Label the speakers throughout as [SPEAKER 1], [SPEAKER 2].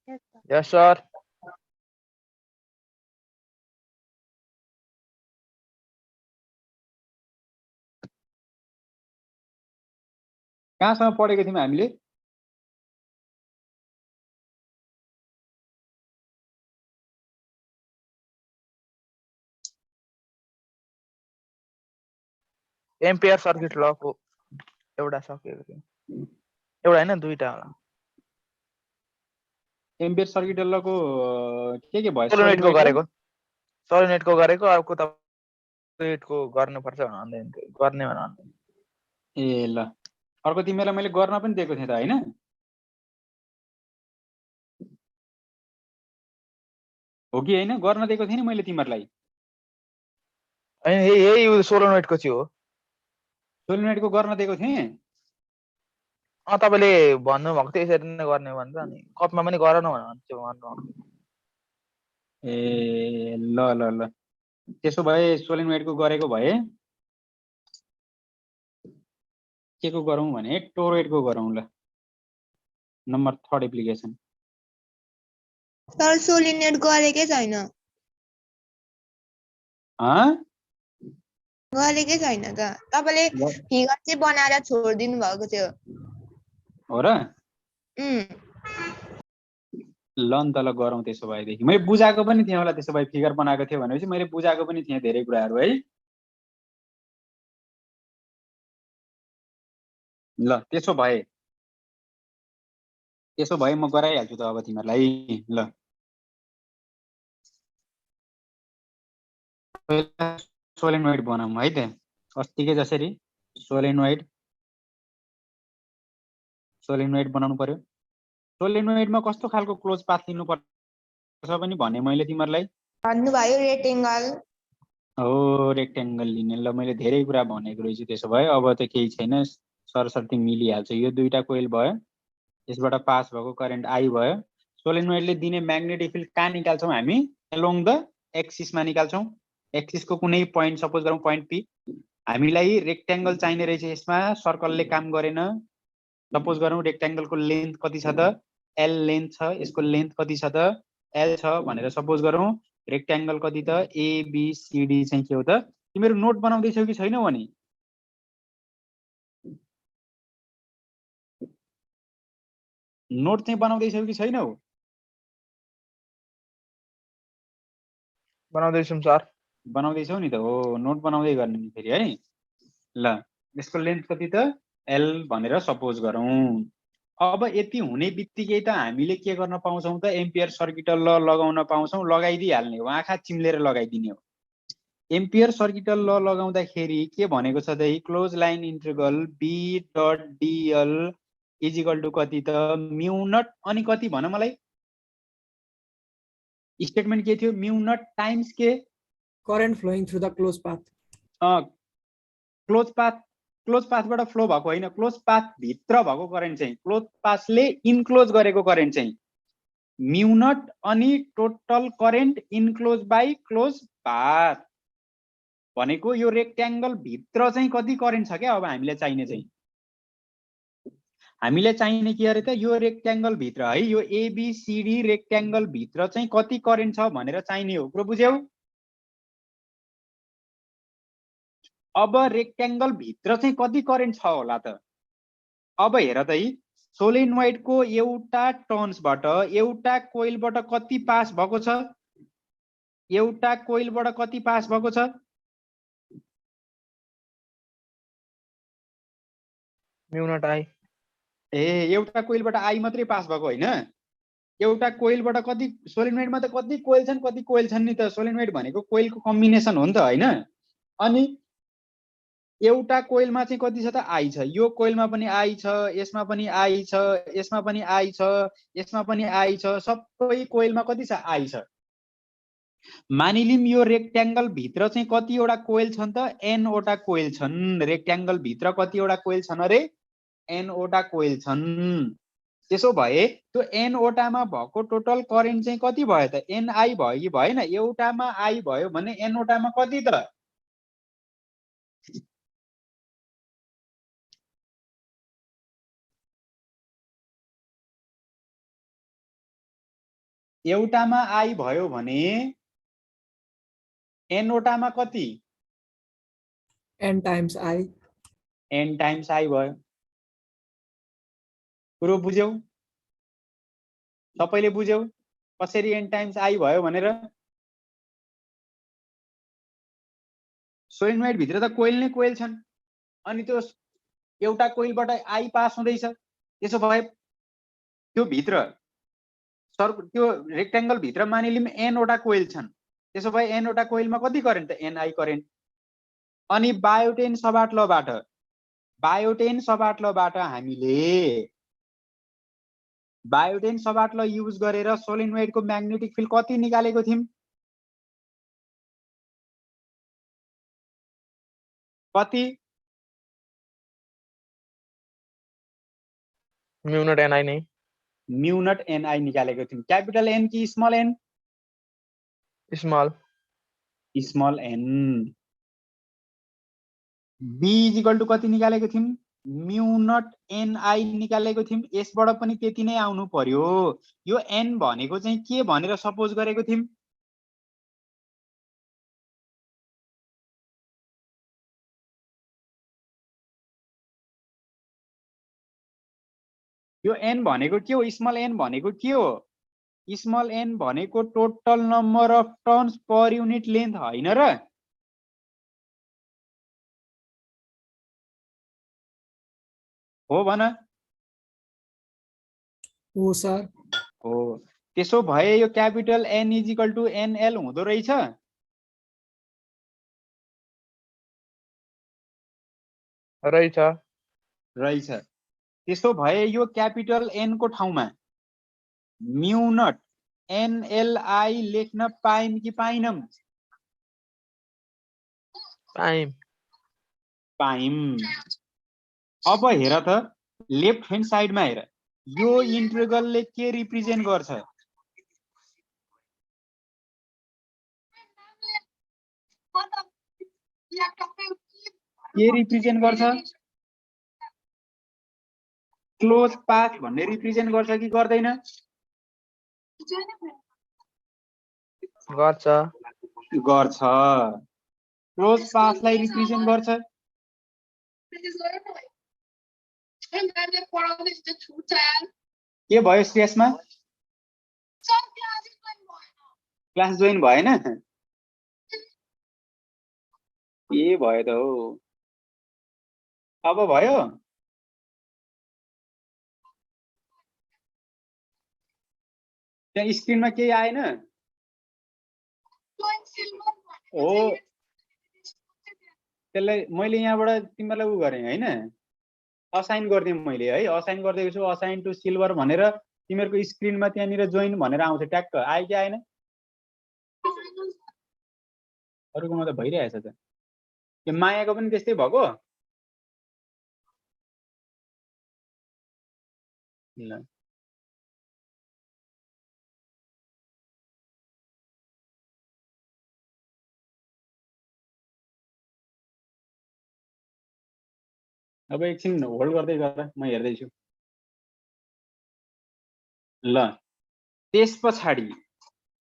[SPEAKER 1] Yes, sir.
[SPEAKER 2] कहाँसम्म पढेको थियौँ हामीले?
[SPEAKER 1] एम्पियर सर्किट लको एउटा सकेको थियो, एउटा हैन दुईटा होला।
[SPEAKER 2] एम्पियर सर्किट लको के भयो?
[SPEAKER 1] सोलिनोइडको गरेको, सोलिनोइडको गरेको, अर्को तपाईँको गर्नुपर्छ भन्दै गर्ने भन्दै।
[SPEAKER 2] ए ल, अर्को तिमीलाई मैले गर्न पनि दिएको थिएँ त हैन? हो कि हैन? गर्न दिएको थिएँ नि मैले तिमीहरूलाई।
[SPEAKER 1] हैन, यही सोलिनोइडको थियो।
[SPEAKER 2] सोलिनोइडको गर्न दिएको थिएँ।
[SPEAKER 1] तपाईँले भन्नुभएको थियो यसरी नै गर्ने भन्छ, अनि कपमा पनि गर न भन्नु।
[SPEAKER 2] ए ल ल ल, त्यसो भए सोलिनोइडको गरेको भए के को गरौँ भने टोरोइडको गरौँ ल। Number 3 application.
[SPEAKER 3] सर सोलिनोइड गरेकै छैन। गरेकै छैन त, तपाईले फिगर चाहिँ बनाएर छोडिदिनु भएको थियो।
[SPEAKER 2] हो र? ल नि त ल गरौँ त्यसो भएदेखि। मैले बुझाएको पनि थिएँ होला, त्यसो भए फिगर बनाएको थियो भनेपछि मैले बुझाएको पनि थिएँ धेरै कुराहरू है। ल त्यसो भए म गराइहाल्छु त अब तिमीहरूलाई। ल सोलेनोइड बनाऊँ है त, अस्तिकै जसरी सोलेनोइड बनाउनु पर्यो। सोलेनोइडमा कस्तो खालको क्लोज पाथ लिनुपर्छ पनि भने मैले तिमीहरूलाई।
[SPEAKER 3] भन्नुभयो रेक्टेंगल।
[SPEAKER 2] हो रेक्टेंगल लिने। ल मैले धेरै कुरा भनेको रहेछु। त्यसो भए अब त केही छैन, सरसर्ती मिलिहाल्छ। यो दुईटा कोइल भयो, यसबाट पास भएको करेन्ट आई भयो। सोलेनोइडले दिने म्याग्नेटिक फिल्ड कहाँ निकाल्छौँ हामी? एलोङ द एक्सिसमा निकाल्छौँ। एक्सिसको कुनै पोइन्ट, सपोज गरौँ पोइन्ट पी। हामीलाई रेक्टेंगल चाहिने रहेछ, यसमा सर्कलले काम गरेन। सपोज गरौँ रेक्टेंगलको लेन्थ कति छ त? एल लेन्थ छ, यसको लेन्थ कति छ त? एल छ भनेर सपोज गरौँ। रेक्टेंगल कति त? एबीसीडी चाहिँ के हो त? तिमीहरू नोट बनाउँदैछौ कि छैनौ? अनि नोट चाहिँ बनाउँदैछौ कि छैनौ?
[SPEAKER 1] बनाउँदैछौँ सर।
[SPEAKER 2] बनाउँदैछौ नि त? हो, नोट बनाउँदै गर्ने नि फेरि है। ल यसको लेन्थ कति त? एल भनेर सपोज गरौँ। अब यति हुने बित्तिकै त हामीले के गर्न पाउँछौँ त? एम्पियर सर्किट ल लगाउन पाउँछौँ। लगाइदिइहाल्ने हो, आँखा चिम्लेर लगाइदिने हो। एम्पियर सर्किट ल लगाउँदाखेरि के भनेको छ त? Close line integral B dot DL is equal to कति त? म्यु नट अनि कति भन मलाई? स्टेटमेन्ट के थियो? म्यु नट टाइम्स के?
[SPEAKER 4] Current flowing through the close path.
[SPEAKER 2] Close पाथबाट फ्लो भएको होइन, क्लोज पाथ भित्र भएको करेन्ट चाहिँ, क्लोज पाथले इन्क्लोज गरेको करेन्ट चाहिँ म्यु नट अनि total current enclose by close path भनेको यो रेक्ट्याङ्गल भित्र चाहिँ कति करेन्ट छ क्या? अब हामीले चाहिने के अरे त? यो रेक्ट्याङ्गल भित्र है, यो एबीसीडी रेक्ट्याङ्गल भित्र चाहिँ कति करेन्ट छ भनेर चाहिने हो। कुरो बुझ्यौ? अब रेक्ट्याङ्गल भित्र चाहिँ कति करेन्ट छ होला त? अब हेर त, सोलेनोइडको एउटा टर्न्सबाट, एउटा कोइलबाट कति पास भएको छ? एउटा कोइलबाट कति पास भएको छ?
[SPEAKER 1] म्यु नट आई।
[SPEAKER 2] ए एउटा कोइलबाट आई मात्रै पास भएको होइन, एउटा कोइलबाट कति? सोलेनोइडमा त कति कोइल छन्, कति कोइल छन् नि त? सोलेनोइड भनेको कोइलको कम्बिनेसन हो नि त हैन? अनि एउटा कोइलमा चाहिँ कति छ त? आई छ। यो कोइलमा पनि आई छ, यसमा पनि आई छ, यसमा पनि आई छ, यसमा पनि आई छ, सबै कोइलमा कति छ? आई छ। मानिलिम यो रेक्ट्याङ्गल भित्र चाहिँ कतिवटा कोइल छन् त? एन वटा कोइल छन्। रेक्ट्याङ्गल भित्र कतिवटा कोइल छन् अरे? एन वटा कोइल छन्। त्यसो भए त्यो एन वटामा भएको टोटल करेन्ट चाहिँ कति भयो त? एन आई भयो कि भएन? एउटामा आई भयो भने एन वटामा कति त? एउटामा आई भयो भने n वटामा कति
[SPEAKER 4] n times I.
[SPEAKER 2] n times I भयो। कुरो बुझ्यौ? सबैले बुझ्यौ कसरी n टाइम्स आई भयो भनेर? सोलिनोइड भित्र त कोइल नै कोइल छन्, अनि त्यो एउटा कोइलबाट आई पास हुँदैछ। त्यसो भए त्यो भित्र त्यो रेक्टेंगल भित्र मानिलिम n वटा कोइल छन्। त्यसो भए n वटा कोइलमा कति करेन्ट त ni करेन्ट। अनि बायोटेन सबाटलोबाट हामीले बायोटेन सबाटलो युज गरेर सोलिनोइडको म्याग्नेटिक फिल्ड कति निकालेको थियौं? कति?
[SPEAKER 1] म्यू नॉट ni नहीं,
[SPEAKER 2] म्यू नट ni निकालेको थियौं। क्यापिटल N कि small n?
[SPEAKER 1] Small
[SPEAKER 2] n। b equal to कति निकालेको थियौं? म्यू नट ni निकालेको थियौं। यसबाट पनि त्यति नै आउनु पर्यो। यो n भनेको चाहिँ के भनेर सपोज गरेको थियौं? यो n भनेको के हो? स्मल n भनेको के हो? स्मल n भनेको total number of turns per unit length हैन र? हो भन।
[SPEAKER 4] हो सर।
[SPEAKER 2] हो। त्यसो भए यो capital N is equal to NL हुँदो रहेछ। रहेछ। त्यसो भए यो क्यापिटल N को ठाउँमा म्यू नट NLI लेख्न पाइम कि पाइनम? पाइम। अब हेर त लेफ्ट ह्यान्ड साइडमा हेर, यो इन्टिग्रलले के रिप्रेजेन्ट गर्छ? के रिप्रेजेन्ट गर्छ? क्लोज पाथ भन्ने रिप्रेजेन्ट गर्छ कि गर्दैन?
[SPEAKER 1] गर्छ।
[SPEAKER 2] क्लोज पाथलाई रिप्रेजेन्ट गर्छ। के भयो स्पेसमा? क्लास जोइन भएन? के भयो त हो? अब भयो? त्यहाँ स्क्रिनमा केही आएन? हो, त्यसलाई मैले यहाँबाट तिमीलाई उ गरेँ हैन, असाइन गरिदिएँ मैले है। असाइन गरिदिएको छु, असाइन टु सिल्भर भनेर तिमीहरुको स्क्रिनमा त्यहाँनिर जोइन भनेर आउँछ। ट्याक्क आयो कि आएन? अरुकोमा त भइरहेछ त। यो मायाको पनि त्यस्तै भएको? ल अब एकछिन होल्ड गर्दै गर, म हेर्दै छु। ल त्यसपछि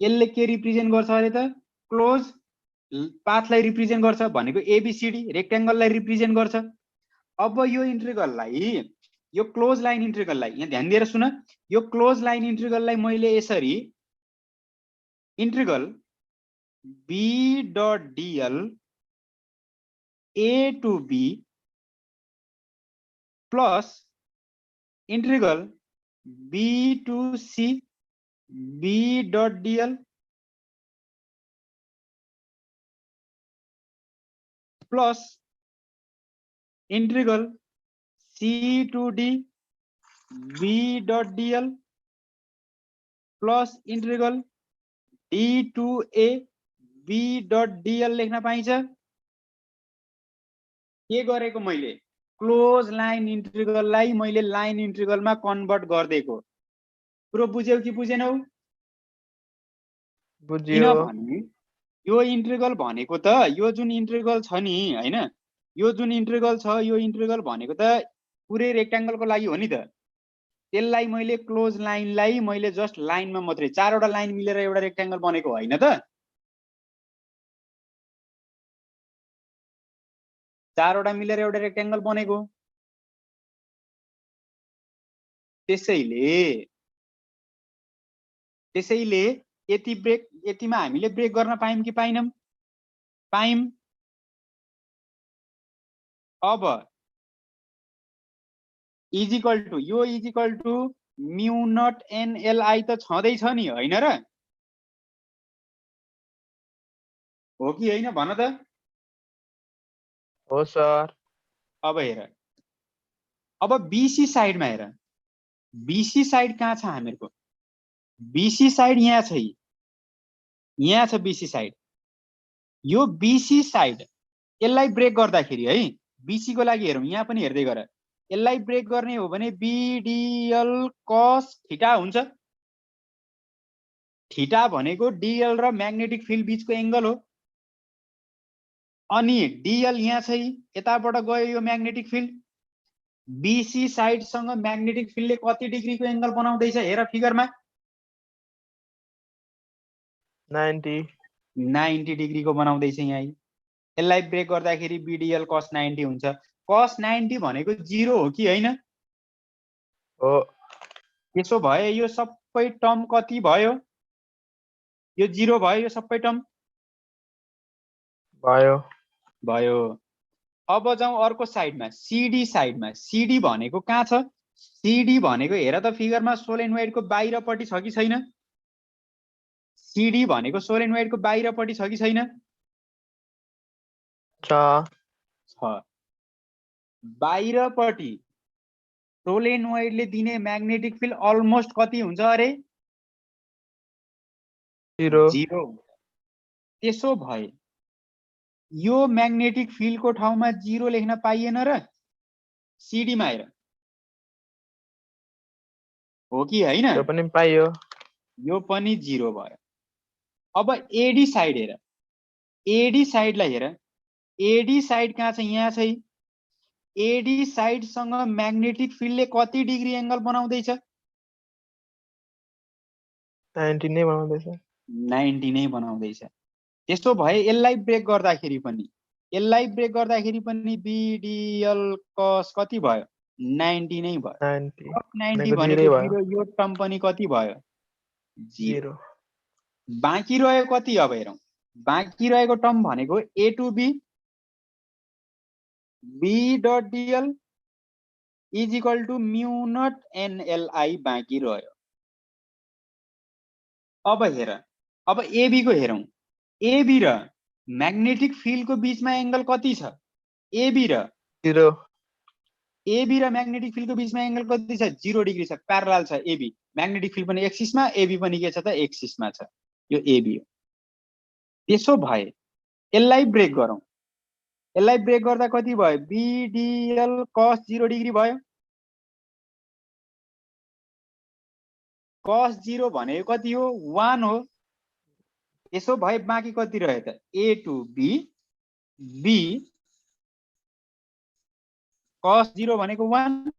[SPEAKER 2] यसले के रिप्रेजेन्ट गर्छ अरे त? क्लोज पाथलाई रिप्रेजेन्ट गर्छ भनेको एबीसीडी रेक्टेंगललाई रिप्रेजेन्ट गर्छ। अब यो इन्टिग्रललाई, यो क्लोज लाइन इन्टिग्रललाई यहाँ ध्यान दिएर सुन, यो क्लोज लाइन इन्टिग्रललाई मैले यसरी integral b dot dl a to b plus integral b to c b dot dl plus integral c to d b dot dl plus integral d to a b dot dl लेख्न पाइन्छ। के गरेको मैले? Close line इन्टिग्रललाई मैले line इन्टिग्रलमा convert गर्देको। कुरो बुझ्यौ कि बुझेनौ?
[SPEAKER 1] बुझ्यो।
[SPEAKER 2] किनभने यो इन्टिग्रल भनेको त यो जुन इन्टिग्रल छ नि हैन, यो जुन इन्टिग्रल छ यो इन्टिग्रल भनेको त पुरै रेक्टेंगलको लागि हो नि त। त्यसलाई मैले क्लोज लाइनलाई मैले जस्ट लाइनमा मात्रै 4 वटा लाइन मिलेर एउटा रेक्ट्याङ्गल बनेको होइन त 4 वटा मिलेर एउटा रेक्ट्याङ्गल बनेको त्यसैले यतिमा हामीले ब्रेक गर्न पायौं कि पाइनौं पायौं अब इजिकल टु यो इजिकल टु म्यु नट एनएलआई त छँदैछ नि होइन र हो कि होइन भन त
[SPEAKER 1] हो सर
[SPEAKER 2] अब हेर अब बीसी साइडमा हेर बीसी साइड कहाँ छ हामीहरुको बीसी साइड यहाँ छ यहाँ छ बीसी साइड यो बीसी साइड यसलाई ब्रेक गर्दाखेरि है बीसी को लागि हेरौं यहाँ पनि हेर्दै गर यसलाई ब्रेक गर्ने हो भने बीडीएल कस थीटा हुन्छ थीटा भनेको डीएल र म्याग्नेटिक फिल्ड बीचको एंगल हो अनि डीएल यहाँ छ यताबाट गयो यो म्याग्नेटिक फिल्ड बीसी साइड सँग म्याग्नेटिक फिल्डले कति डिग्रीको एंगल बनाउँदैछ हेर फिगरमा 90 डिग्री को बनाउँदैछ यहाँ यसलाई ब्रेक गर्दाखेरि बीडीएल cos 90 हुन्छ cos 90 भनेको 0 हो कि हैन
[SPEAKER 1] हो
[SPEAKER 2] त्यसो भए यो सबै टर्म कति भयो यो 0 भयो यो सबै टर्म भयो अब जाउँ अर्को साइडमा सीडी भनेको कहाँ छ सीडी भनेको हेर त फिगरमा सोलेनोइडको बाहिरपट्टि छ कि छैन सीडी भनेको सोलेनोइडको बाहिरपट्टि छ कि छैन छ बाहिरपट्टि सोलेनोइडले दिने म्याग्नेटिक फिल्ड अलमोस्ट कति हुन्छ अरे 0 त्यसो भए यो म्याग्नेटिक फिल्ड को ठाउँमा 0 लेख्न पाइएन र सीडी मा हेर हो कि हैन
[SPEAKER 1] यो पनि पाइयो
[SPEAKER 2] यो पनि 0 भयो अब एडी साइड हेर एडी साइडलाई हेर एडी साइड कहाँ छ यहाँ छ एडी साइड सँग म्याग्नेटिक फिल्डले कति डिग्री एंगल बनाउँदैछ
[SPEAKER 1] 90 नै बनाउँदैछ
[SPEAKER 2] 90 नै बनाउँदैछ त्यसो भए यसलाई ब्रेक गर्दाखेरि पनि बीडीएल cos कति भयो 90 नै भयो 90 भनेको 0 यो टर्म पनि कति भयो 0 बाँकी रह्यो कति अब हेरौं बाँकी रहेको टर्म भनेको a to b b dot dl is equal to mu naught nli बाँकी रह्यो अब हेर अब एबी को हेरौं एबी र म्याग्नेटिक फिल्ड को बीचमा एंगल कति छ एबी र
[SPEAKER 1] 0
[SPEAKER 2] एबी र म्याग्नेटिक फिल्ड को बीचमा एंगल कति छ 0 डिग्री छ प्यारलल छ एबी म्याग्नेटिक फिल्ड पनि एक्सिसमा एबी पनि के छ त एक्सिसमा छ यो एबी हो त्यसो भए यसलाई ब्रेक गरौं यसलाई ब्रेक गर्दा कति भयो बीडीएल cos 0 डिग्री भयो cos 0 भनेको कति हो 1 हो यसो भए बाँकी कति रह्यो त a to b b cos 0 भनेको 1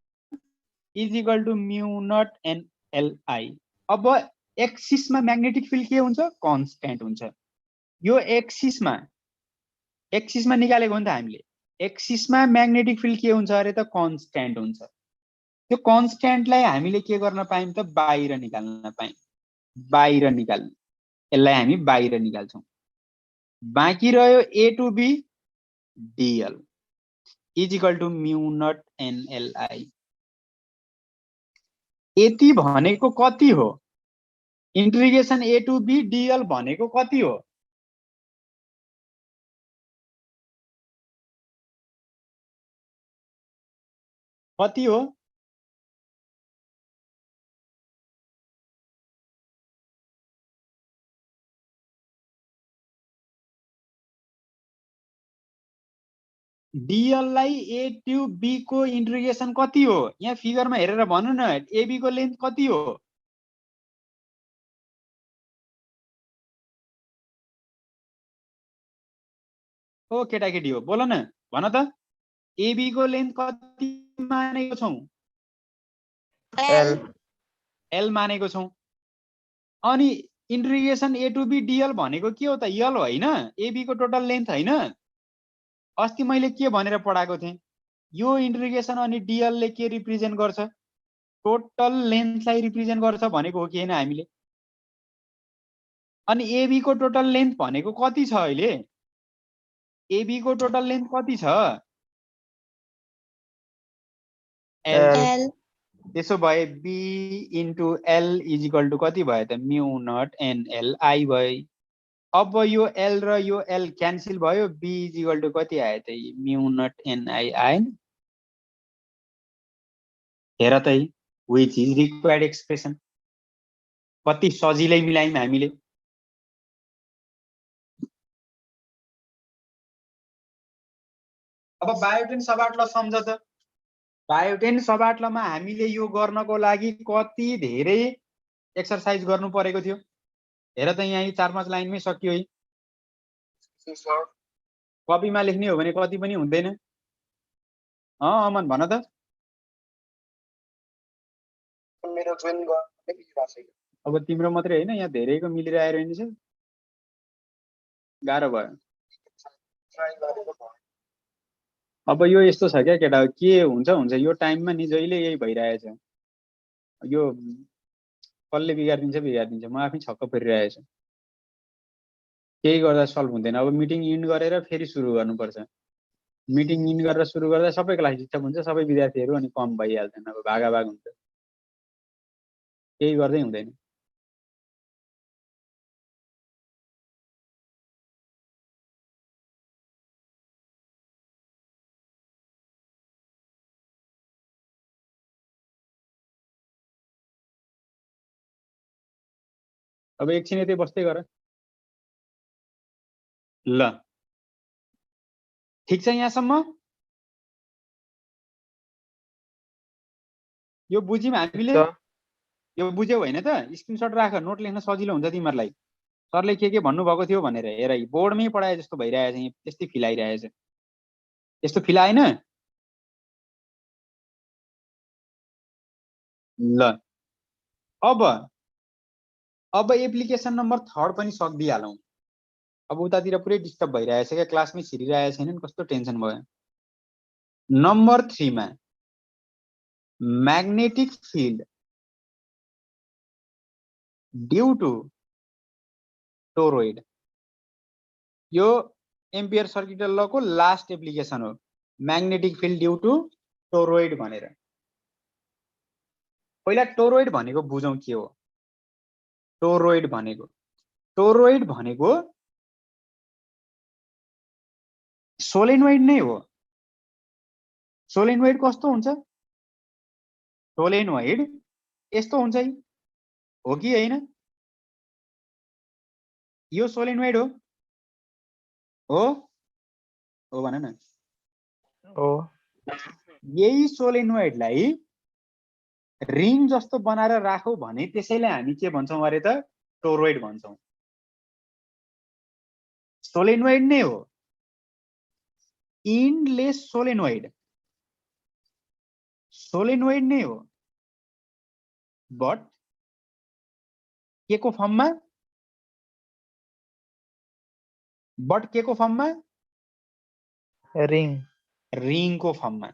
[SPEAKER 2] is equal to mu naught nli अब एक्सिसमा म्याग्नेटिक फिल्ड के हुन्छ कन्स्ट्यान्ट हुन्छ यो एक्सिसमा निकालेको हो नि त हामीले एक्सिसमा म्याग्नेटिक फिल्ड के हुन्छ अरे त कन्स्ट्यान्ट हुन्छ त्यो कन्स्ट्यान्टलाई हामीले के गर्न पायौं त बाहिर निकाल्न पायौं बाहिर निकाल्नु यसलाई हामी बाहिर निकाल्छौं बाँकी रह्यो a to b dl is equal to mu naught nli यति भनेको कति हो integration a to b dl भनेको कति हो कति हो डीएल लाई ए टु बी को इंटीग्रेशन कति हो यहाँ फिगरमा हेरेर भन्नु न एबी को लेन्थ कति हो ओ केटाकेटी हो बोल न भन त एबी को लेन्थ कति मानेको छौ
[SPEAKER 3] L
[SPEAKER 2] एल मानेको छौँ। अनि integration A to B DL भनेको के हो त? यल होइन, एबी को टोटल लेन्थ होइन। अस्ति मैले के भनेर पढाएको थिएँ? यो इन्टिग्रेसन अनि डिएल ले के रिप्रेजेन्ट गर्छ? टोटल लेन्थलाई रिप्रेजेन्ट गर्छ भनेको हो कि हैन हामीले? अनि एबी को टोटल लेन्थ भनेको कति छ अहिले? एबी को टोटल लेन्थ कति छ? एल।
[SPEAKER 3] L
[SPEAKER 2] त्यसो भए B into L is equal to कति भयो त? म्यु नट एनएल आई भयो। अब यो एल र यो एल क्यान्सल भयो, बी इज इक्वल टु कति आयो त? म्यु नट एनआई आएन? हेर त, विच इज रिक्वायर्ड एक्सप्रेसन। कति सजिलै मिलायौँ हामीले। अब बायोटेन सबाटल सम्झ त। बायोटेन सबाटलमा हामीले यो गर्नको लागि कति धेरै एक्सरसाइज गर्नु परेको थियो। हेर त, यहाँ 4-5 लाइनमै सकियो है। कपीमा लेख्ने हो भने कति पनि हुँदैन। अमन भन त। मेरो जोइन गर्ने मिलिरहेको छ। अब तिम्रो मात्रै होइन, यहाँ धेरैको मिलिरहेको रहेछ। गाह्रो भयो। अब यो यस्तो छ क्या केटा, के हुन्छ हुन्छ यो टाइममा नि जहिले यही भइरहेछ। यो कसले बिगारिदिन्छ म आफै छक्क परिरहेछ। केही गर्दा सल्भ हुँदैन। अब मिटिङ इन्ड गरेर फेरि सुरु गर्नुपर्छ। मिटिङ इन्ड गरेर सुरु गर्दा सबै क्लास डिस्टर्ब हुन्छ, सबै विद्यार्थीहरू अनि कम भइहाल्छन्। अब भागाभाग हुन्छ, केही गर्दै हुँदैन। अब एकछिन यतै बस्दै गर ल। ठिक छ यहाँसम्म? यो बुझ्यौँ हामीले? यो बुझ्यौ होइन त? स्क्रिनसट राख, नोट लेख्न सजिलो हुन्छ तिमीहरूलाई। सरले के भन्नुभएको थियो भनेर हेर, बोर्डमै पढाए जस्तो भइरहेछ। त्यस्तै फिल आइरहेछ। यस्तो फिल आएन? ल अब एप्लिकेसन नम्बर 3 पनि सक्दिहालौँ। अब उतातिर पुरै डिस्टर्ब भइरहेछ क्या, क्लासमै छिरिरहेको छैनन्, कस्तो टेन्सन भयो। नम्बर 3 मा magnetic field due to toroid. यो एम्पियर सर्किट लको लास्ट एप्लिकेसन हो, magnetic field due to toroid भनेर। पहिला टोरोइड भनेको बुझौँ के हो। टोरोइड भनेको सोलेनोइड नै हो। सोलेनोइड कस्तो हुन्छ? सोलेनोइड यस्तो हुन्छ हो कि होइन? यो सोलेनोइड हो हो भन न।
[SPEAKER 1] हो।
[SPEAKER 2] यही सोलेनोइडलाई रिङ जस्तो बनाएर राखौ भने त्यसैलाई हामी के भन्छौँ अरे त? टोरोइड भन्छौँ। सोलेनोइड नै हो, इन्डलेस सोलेनोइड नै हो, बट के को फर्ममा? रिङ को फर्ममा।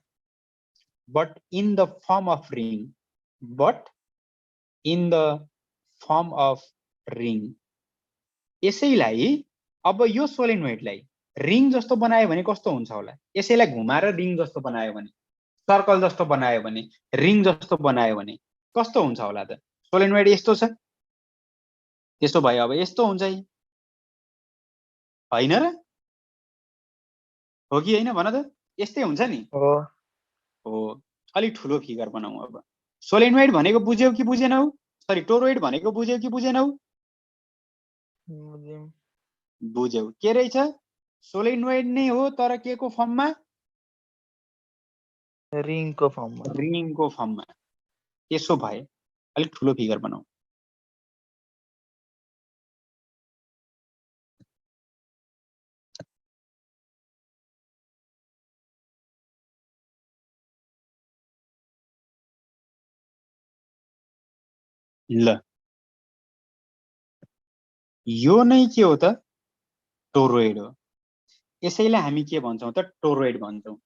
[SPEAKER 2] But in the form of ring. यसैलाई अब यो सोलेनोइडलाई रिङ जस्तो बनायो भने कस्तो हुन्छ होला? यसैलाई घुमाएर रिङ जस्तो बनायो भने, सर्कल जस्तो बनायो भने, रिङ जस्तो बनायो भने कस्तो हुन्छ होला त? सोलेनोइड यस्तो छ, त्यसो भए अब यस्तो हुन्छ है, होइन र? हो कि होइन भन त? यस्तै हुन्छ नि। हो। अलिक ठुलो फिगर बनाऊ। अब सोलेनोइड भनेको बुझ्यौ कि बुझेनौ? सरी, टोरोइड भनेको बुझ्यौ कि बुझेनौ? बुझ्यौ। के रहेछ? सोलेनोइड नै हो, तर के को फर्ममा?
[SPEAKER 1] रिङको फर्ममा।
[SPEAKER 2] त्यसो भए अलिक ठुलो फिगर बनाऊ। ल यो नै के हो त टोरोइड हो। यसैलाई हामी के भन्छौँ त टोरोइड भन्छौँ।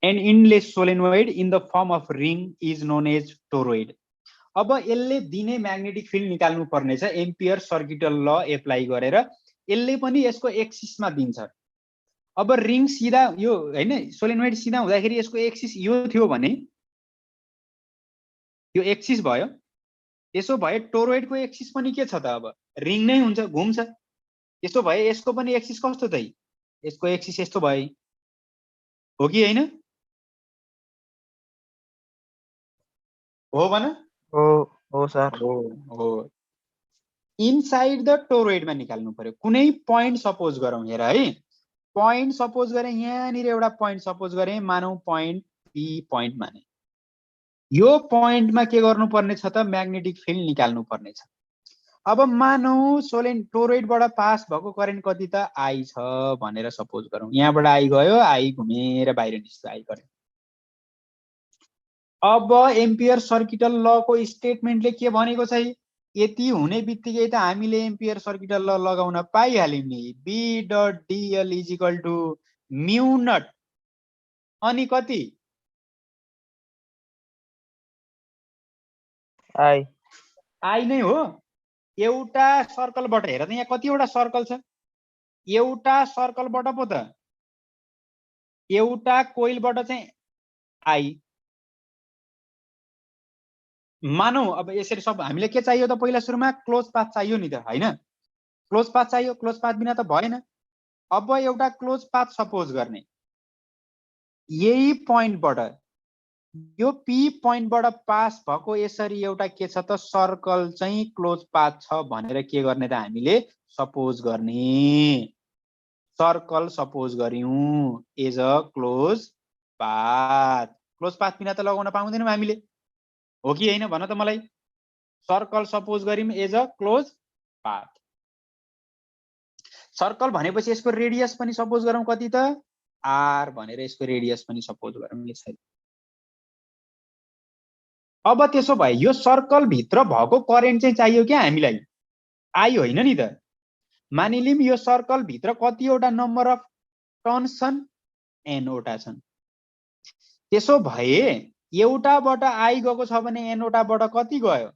[SPEAKER 2] An ironless solenoid in the form of ring is known as toroid. अब यसले दिने म्याग्नेटिक फिल्ड निकाल्नु पर्नेछ एम्पियर सर्किटल ल एप्लाई गरेर, यसले पनि यसको एक्सिसमा दिन्छ। अब रिङ सिधा यो हैन सोलेनोइड सिधा हुँदाखेरि यसको एक्सिस यो थियो भने यो एक्सिस भयो। त्यसो भए टोरोइडको एक्सिस पनि के छ त अब रिङ नै हुन्छ, घुम्छ। त्यसो भए यसको पनि एक्सिस कस्तो त यसको एक्सिस यस्तो भयो हो कि हैन? हो भन।
[SPEAKER 1] हो सर।
[SPEAKER 2] हो। इनसाइड द टोरोइडमा निकाल्नु पर्यो। कुनै पोइन्ट सपोज गरौँ हेर है, पोइन्ट सपोज गरे यहाँनिर एउटा पोइन्ट सपोज गरे, मानौ पोइन्ट पी पोइन्ट माने। यो पोइन्टमा के गर्नुपर्ने छ त म्याग्नेटिक फिल्ड निकाल्नु पर्ने छ। अब मानौ टोरोइडबाट पास भएको करेन्ट कति त आई छ भनेर सपोज गरौँ। यहाँबाट आई गयो, आई घुमेर बाहिर निस्क्यो, आई करेन्ट। अब एम्पियर सर्किटल लको स्टेटमेन्टले के भनेको छ, यति हुने बित्तिकै त हामीले एम्पियर सर्किटल ल लगाउन पाइहाल्यौं नि। B dot DL is equal to mu not अनि कति आई नै हो। एउटा सर्कलबाट हेर त यहाँ कतिवटा सर्कल छ, एउटा सर्कलबाट पो त एउटा कोइलबाट चाहिँ आई। मानौ अब यसरी सब हामीले के चाहियो त पहिला सुरुमा क्लोज पाथ चाहियो नि त हैन? क्लोज पाथ चाहियो, क्लोज पाथ बिना त भएन। अब एउटा क्लोज पाथ सपोज गर्ने, यही पोइन्टबाट यो पी पोइन्टबाट पास भएको यसरी एउटा के छ त सर्कल चाहिँ क्लोज पाथ छ भनेर के गर्ने त हामीले सपोज गर्ने। सर्कल सपोज गर्यौं as a close path. Close path बिना त लगाउन पाउँदैनौँ हामीले, हो कि हैन भन त मलाई? सर्कल सपोज गर्यौं as a close path. Circle भनेपछि यसको रेडियस पनि सपोज गरौँ कति त आर भनेर यसको रेडियस पनि सपोज गरौँ यसरी। अब त्यसो भए यो सर्कल भित्र भएको करेन्ट चाहिँ चाहियो क्या हामीलाई, आई होइन नि त? मानिलिउँ यो सर्कल भित्र कतिवटा नम्बर अफ टर्न्स छन्, एन वटा छन्। त्यसो भए एउटाबाट आई गएको छ भने एन वटाबाट कति गयो,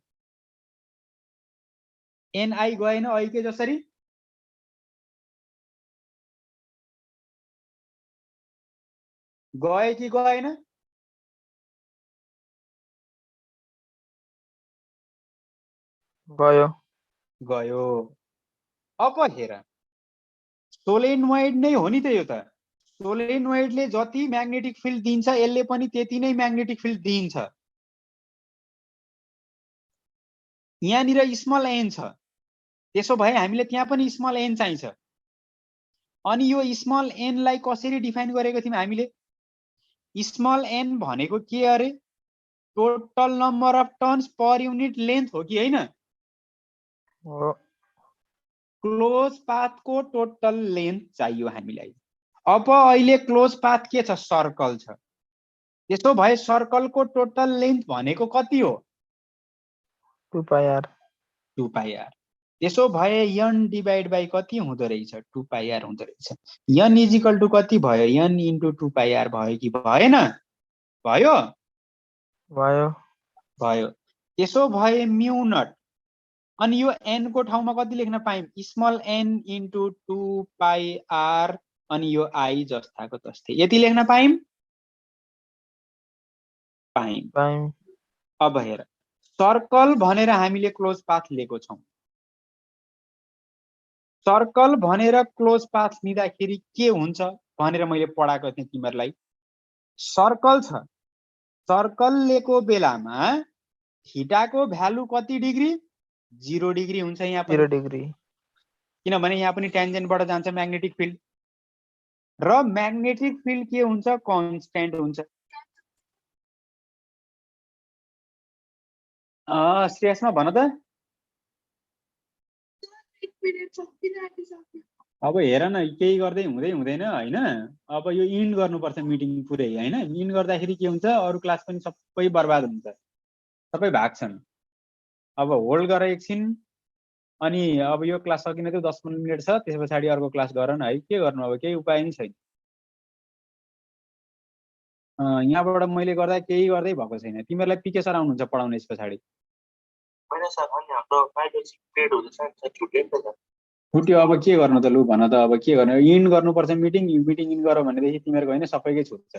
[SPEAKER 2] एन आई गएन अहिले जसरी? गए कि गएन?
[SPEAKER 1] गयो।
[SPEAKER 2] गयो। अब हेर सोलेनोइड नै हो नि त यो त। सोलेनोइडले जति म्याग्नेटिक फिल्ड दिन्छ यसले पनि त्यति नै म्याग्नेटिक फिल्ड दिन्छ। यहाँनिर स्मल एन छ, त्यसो भए हामीले त्यहाँ पनि स्मल एन चाहिन्छ। अनि यो स्मल एनलाई कसरी डिफाइन गरेको थियौँ हामीले? स्मल एन भनेको के अरे? Total number of turns per unit length हो कि हैन? क्लोज पाथको टोटल लेन्थ चाहियो हामीलाई। अब अहिले क्लोज पाथ के छ, सर्कल छ। त्यसो भए सर्कलको टोटल लेन्थ भनेको कति हो?
[SPEAKER 1] 2 पाई आर।
[SPEAKER 2] 2 pi are. त्यसो भए n डिवाइड बाई कति हुँदो रहेछ? 2 पाई आर हुँदो रहेछ। n इज इक्वल टु कति भयो? n इन्टु 2 पाई आर भयो कि भएन? भयो।
[SPEAKER 1] भयो।
[SPEAKER 2] भयो। त्यसो भए म्यु नट अनि यो n को ठाउँमा कति लेख्न पायौं? Small n into 2 pi R अनि यो आई जस्ताको तस्तै यति लेख्न पायौं? पायौं। अब हेर सर्कल भनेर हामीले क्लोज पाथ लिएको छौं। सर्कल भनेर क्लोज पाथ लिँदाखेरि के हुन्छ भनेर मैले पढाएको थिएँ तिमीहरूलाई। सर्कल छ, सर्कल लिएको बेलामा थीटाको भ्यालु कति डिग्री? 0 डिग्री हुन्छ यहाँ पनि।
[SPEAKER 1] 0 डिग्री।
[SPEAKER 2] किनभने यहाँ पनि ट्यान्जेन्टबाट जान्छ म्याग्नेटिक फिल्ड र म्याग्नेटिक फिल्ड के हुन्छ? कन्स्ट्यान्ट हुन्छ। श्रेयसमा भन त। अब हेर न केही गर्दै हुँदैन हैन? अब यो इन्ड गर्नुपर्छ मिटिङ पुरै हैन? इन्ड गर्दाखेरि के हुन्छ? अरु क्लास पनि सबै बर्बाद हुन्छ। सबै भाग्छन्। अब होल्ड गर एकछिन, अनि अब यो क्लास सकिने त 10 मिनेट छ, त्यस पछाडि अर्को क्लास गर न है। के गर्नु अब, केही उपाय नै छैन। यहाँबाट मैले गर्दा केही गर्दै भएको छैन। तिमीहरूलाई पिके सर आउनुहुन्छ पढाउन यस पछाडि?
[SPEAKER 1] होइन सर, अनि हाम्रो बायोलोजी ग्रेड हुँदैछ नि सर, छुट्यो नि त सर।
[SPEAKER 2] छुट्यो, अब के गर्नु त? लु भन त, अब के गर्नु? इन्ड गर्नुपर्छ मिटिङ इन गर भनेदेखि तिमीहरूको होइन सबैकै छुट्छ।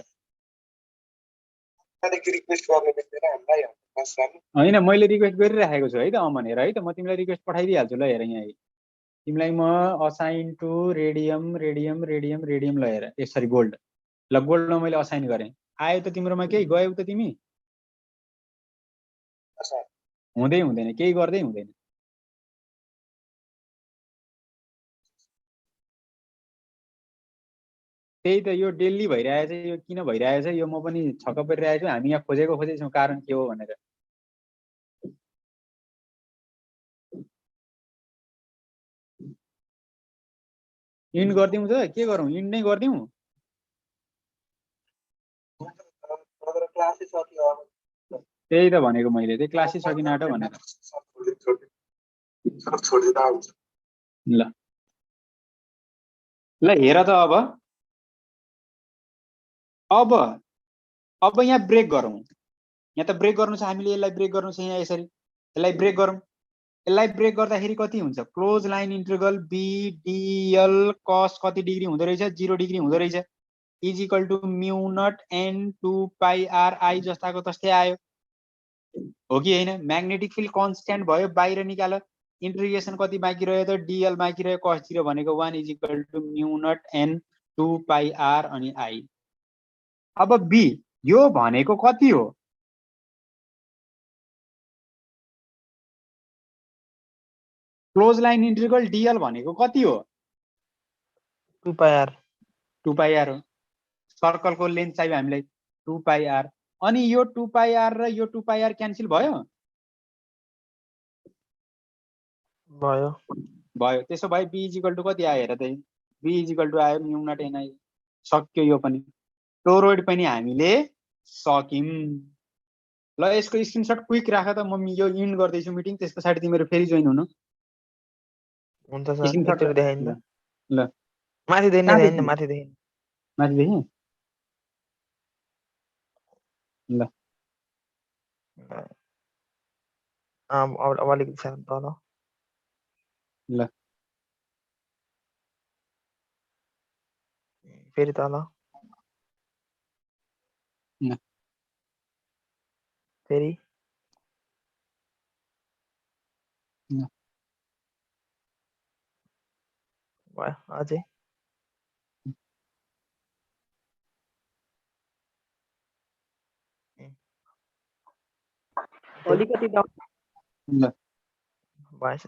[SPEAKER 1] रिक्वेस्ट गर्ने बेला हामीलाई क्लास गर्नु।
[SPEAKER 2] होइन, मैले रिक्वेस्ट गरिराखेको छु है त अमन, हेर है त, म तिमीलाई रिक्वेस्ट पठाइदिइहाल्छु ल। हेर यहाँ तिमीलाई म assign to radium radium radium radium ल हेर, यसरी गोल्ड ल, गोल्डमा मैले असाइन गरेँ। आयो त तिम्रोमा केही? गयौ त तिमी? हुँदै हुँदैन, केही गर्दै हुँदैन। त्यही त, यो डेली भइरहेछ। यो किन भइरहेछ यो म पनि छक्क परिरहेको छु। हामी यहाँ खोजेको छौँ कारण के हो भनेर। इन्ड गरिदिउँ त, के गरौँ? इन्ड नै गरिदिउँ। त्यही त भनेको मैले, त्यही क्लासै सकिन आँट भनेर। ल ल हेर त अब यहाँ ब्रेक गरौँ। यहाँ त ब्रेक गर्नु छ हामीले, यसलाई ब्रेक गर्नु छ यहाँ यसरी। यसलाई ब्रेक गरौँ। यसलाई ब्रेक गर्दाखेरि कति हुन्छ? क्लोज लाइन इन्टिग्रल बीडीएल कस कति डिग्री हुँदो रहेछ? 0 डिग्री हुँदो रहेछ। Is equal to mu naught N 2 pi R I जस्ताको तस्तै आयो हो कि होइन? म्याग्नेटिक फिल्ड कन्स्ट्यान्ट भयो, बाहिर निकाल। इन्टिग्रेसन कति बाँकी रह्यो त? डिएल बाँकी रह्यो। कस 0 भनेको 1 is equal to mu naught N 2 pi R अनि आई। अब बी यो भनेको कति हो? क्लोज लाइन इन्टिग्रल डिएल भनेको कति हो?
[SPEAKER 1] 2 पाई आर।
[SPEAKER 2] 2 पाई आर हो। सर्कलको लेन्थ चाहियो हामीलाई 2 पाई आर। अनि यो 2 पाई आर र यो 2 पाई आर क्यान्सल भयो?
[SPEAKER 1] भयो।
[SPEAKER 2] भयो। त्यसो भए बी इज इक्वल टु कति आयो हेर त? बी इज इक्वल टु आयो म्यु नट एन आई। सक्यो यो पनि। टोरोइड पनि हामीले सक्यौं। ल यसको स्क्रिनशट क्विक राख त, म यो इन्ड गर्दैछु मिटिङ, त्यस पछाडि तिमीहरू फेरि जोइन हुनु।
[SPEAKER 1] हुन्छ सर,
[SPEAKER 2] स्क्रिनशट
[SPEAKER 1] एकचोटि देखाइदिनु।
[SPEAKER 2] ल
[SPEAKER 1] माथि देख्ने देखाइदिनु, माथि देख्ने।
[SPEAKER 2] माथि देखि ल
[SPEAKER 1] अब अलिकति सानो तल।
[SPEAKER 2] ल
[SPEAKER 1] फेरि तल। फेरि भयो अझै। अलिकति
[SPEAKER 2] ल
[SPEAKER 1] भएछ।